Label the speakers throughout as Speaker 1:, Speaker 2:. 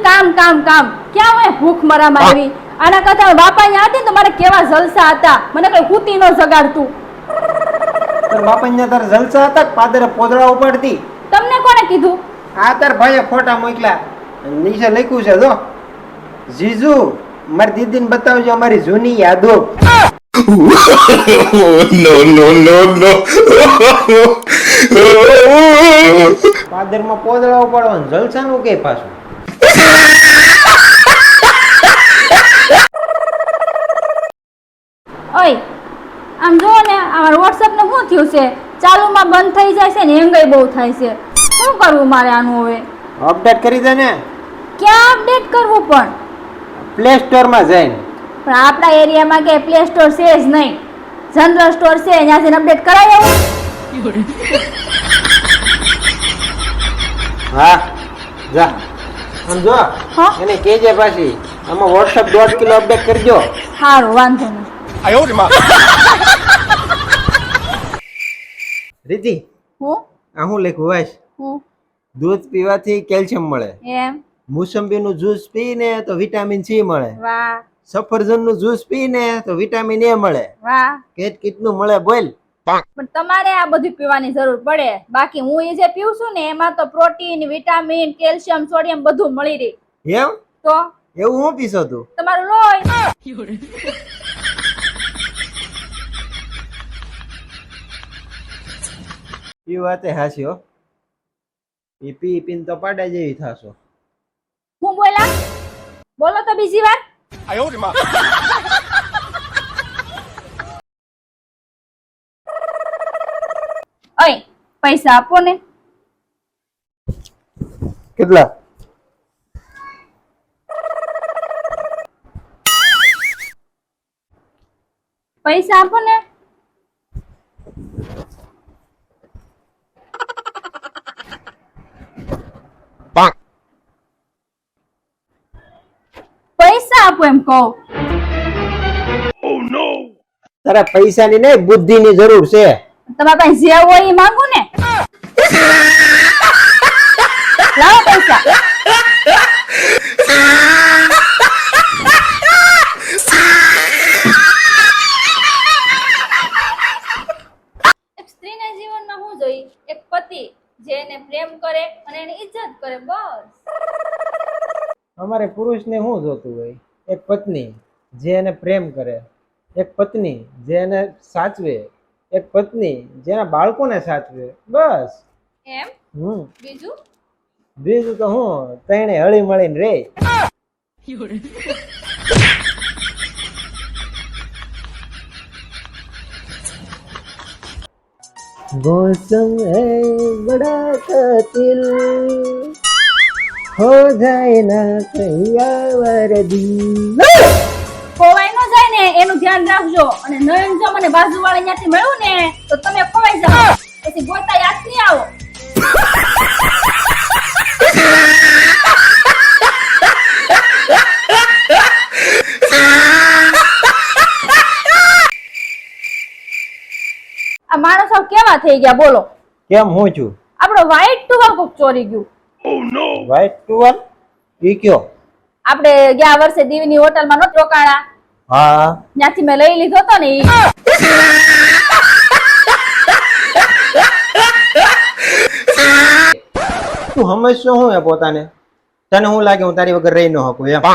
Speaker 1: કામ કામ કામ ક્યાં હું ભૂખ મરા મારવી આના કરતા બાપા અહીંયા હતી ને તો મારે કેવા જલસા હતા મને કઈ કૂતી નો જગાડતું
Speaker 2: તાર બાપા તાર જલસા હતા પાદરે પોદળા ઉપાડતી
Speaker 1: તમને કોણે કીધું
Speaker 2: આ તાર ભાઈએ ફોટા મોકલા નીચે લખ્યું છે જો જીજુ મારી દીદીને બતાવજો અમારી જૂની યાદો
Speaker 3: no.
Speaker 2: પાદરમાં પોદળા ઉપાડવાનું જલસાનું કે પાછું
Speaker 1: ઓય આમ જુઓ ને અમારું વોટ્સએપ ને શું થયું છે ચાલુમાં બંધ થઈ જાય છે ને હેંગાઈ બહુ થાય છે શું કરવું મારે આનું હવે
Speaker 2: અપડેટ કરી દે ને
Speaker 1: ક્યાં અપડેટ કરવું પણ
Speaker 2: પ્લે સ્ટોર માં જઈને
Speaker 1: પણ આપણા એરિયામાં કે પ્લે સ્ટોર છે જ નહીં જનરલ સ્ટોર છે ત્યાંથી અપડેટ કરાય એવું
Speaker 2: હા જા આમ જો
Speaker 1: હા?
Speaker 2: એને કેજે પાછી આમાં WhatsApp 1.5 કિલો અપડેટ કરજો
Speaker 1: સારું વાંધો નહીં
Speaker 2: રીતિ
Speaker 1: હું
Speaker 2: આ હું લખ્યું વાંચ
Speaker 1: હું
Speaker 2: દૂધ પીવાથી કેલ્શિયમ મળે
Speaker 1: એમ
Speaker 2: મોસંબીનું જ્યુસ પીને તો વિટામિન સી મળે
Speaker 1: વાહ
Speaker 2: સફરજનનું જ્યુસ પીને તો વિટામિન એ મળે
Speaker 1: વાહ
Speaker 2: કેટલું મળે બોલ
Speaker 1: પણ તમારે આ બધું પીવાની જરૂર પડે બાકી હું એ જે પીઉં છું ને એમાં તો પ્રોટીન વિટામિન કેલ્શિયમ સોડિયમ બધું મળી રહે
Speaker 2: એમ
Speaker 1: તો
Speaker 2: એવું હું પીશો તું
Speaker 1: તમારું લોહી
Speaker 2: એ વાતે હાસી હો એ પી પીને તો પાડા જેવી થાશો
Speaker 1: હું બોલા બોલો તો બીજી વાર ઓય પૈસા આપો ને
Speaker 2: કેટલા
Speaker 1: પૈસા આપો ને પૈસા આપો એમ કહું
Speaker 2: તારા પૈસાની નહીં બુદ્ધિની જરૂર છે
Speaker 1: તમારા પાસે જે હોય એ માંગુ ને લાવો પૈસા એક સ્ત્રીના જીવનમાં શું જોઈ એક પતિ જે એને પ્રેમ કરે અને એની ઇજ્જત કરે બસ
Speaker 2: અમારે પુરુષને શું જોતું હોય એક પત્ની જે એને પ્રેમ કરે એક પત્ની જે એને સાચવે એક પત્ની જેના બાળકોને સાચવે બસ
Speaker 1: એમ બીજું
Speaker 2: બીજું તો હું ત્રણે હળી મળીને રે मौसम है बड़ा कातिल हो जाए ना कहिया वरदी
Speaker 1: ખોવાઈ ન જાય ને એનું ધ્યાન રાખજો અને નયન જો મને બાજુવાળા ત્યાંથી મળ્યું ને તો તમે ખોવાઈ જાઓ પછી ગોતા યાદ નહીં આવો આ માણસો કેવા થઈ ગયા બોલો
Speaker 2: કેમ હું છું
Speaker 1: આપણો વ્હાઈટ ટુવર કોક ચોરી ગયું
Speaker 2: વ્હાઈટ ટુવર ઈ કયો
Speaker 1: આપણે ગયા વર્ષે દીવની હોટલમાં નહોત રોકાણા
Speaker 2: હા
Speaker 1: ત્યાંથી મેં લઈ લીધો હતો ને ઈ
Speaker 2: તું સમજશો હું હે પોતાને તને હું લાગે હું તારી વગર રહી ન શકું એમ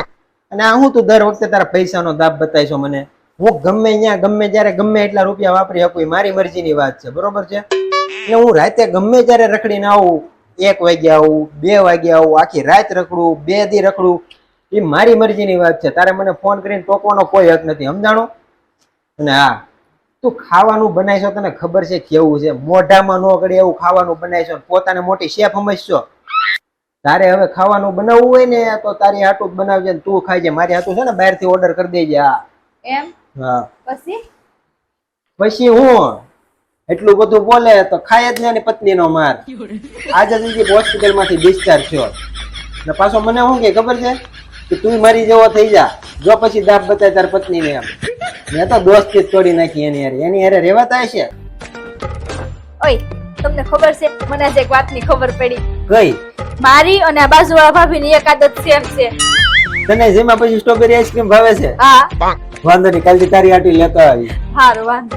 Speaker 2: અને આ હું તું દર વખતે તારા પૈસાનો દાબ બતાવીશો મને હું ગમે ત્યાં ગમે ત્યારે ગમે એટલા રૂપિયા વાપરી શકું એ મારી મરજીની વાત છે બરોબર છે એટલે હું રાતે ગમે ત્યારે રખડીને આવું 1 વાગે આવું 2 વાગે આવું આખી રાત રખડું 2 દી રખડું એ મારી મરજીની વાત છે તારે મને ફોન કરીને ટોકવાનો કોઈ હક નથી સમજાણો અને હા તું ખાવાનું બનાવીશો તને ખબર છે કેવું છે મોઢામાં નો ગળે એવું ખાવાનું બનાવીશો પોતાને મોટી શેફ સમજશો તારે હવે ખાવાનું બનાવવું હોય ને તો તારી હાટું જ બનાવજે ને તું ખાઈજે મારી હાટું છે ને બહારથી ઓર્ડર કરી દેજે હા
Speaker 1: એમ
Speaker 2: હા
Speaker 1: પછી
Speaker 2: હું એટલું બધું બોલે તો ખાય જ ને એની પત્નીનો માર આજે જ હોસ્પિટલ માંથી ડિસ્ચાર્જ થયો ને પાછો મને શું કે ખબર છે કે તું મારી જેવો થઈ જા જો પછી દાબ બતાય તાર પત્નીને એમ મેં તો દોસ્તી તોડી નાખી એની હારે રહેવાતા હશે
Speaker 1: ઓય તમને ખબર છે મને આજે એક વાતની ખબર પડી
Speaker 4: કઈ
Speaker 1: મારી અને આ બાજુવાળા ભાભીની એક આદત સેમ છે.
Speaker 4: તને જેમાં પછી સ્ટ્રોબેરી આઈસ્ક્રીમ ભાવે છે?
Speaker 1: હા
Speaker 4: વાંધો નહીં, કાલથી તારી આટી લેતો આવી.
Speaker 1: હારું વાંધો.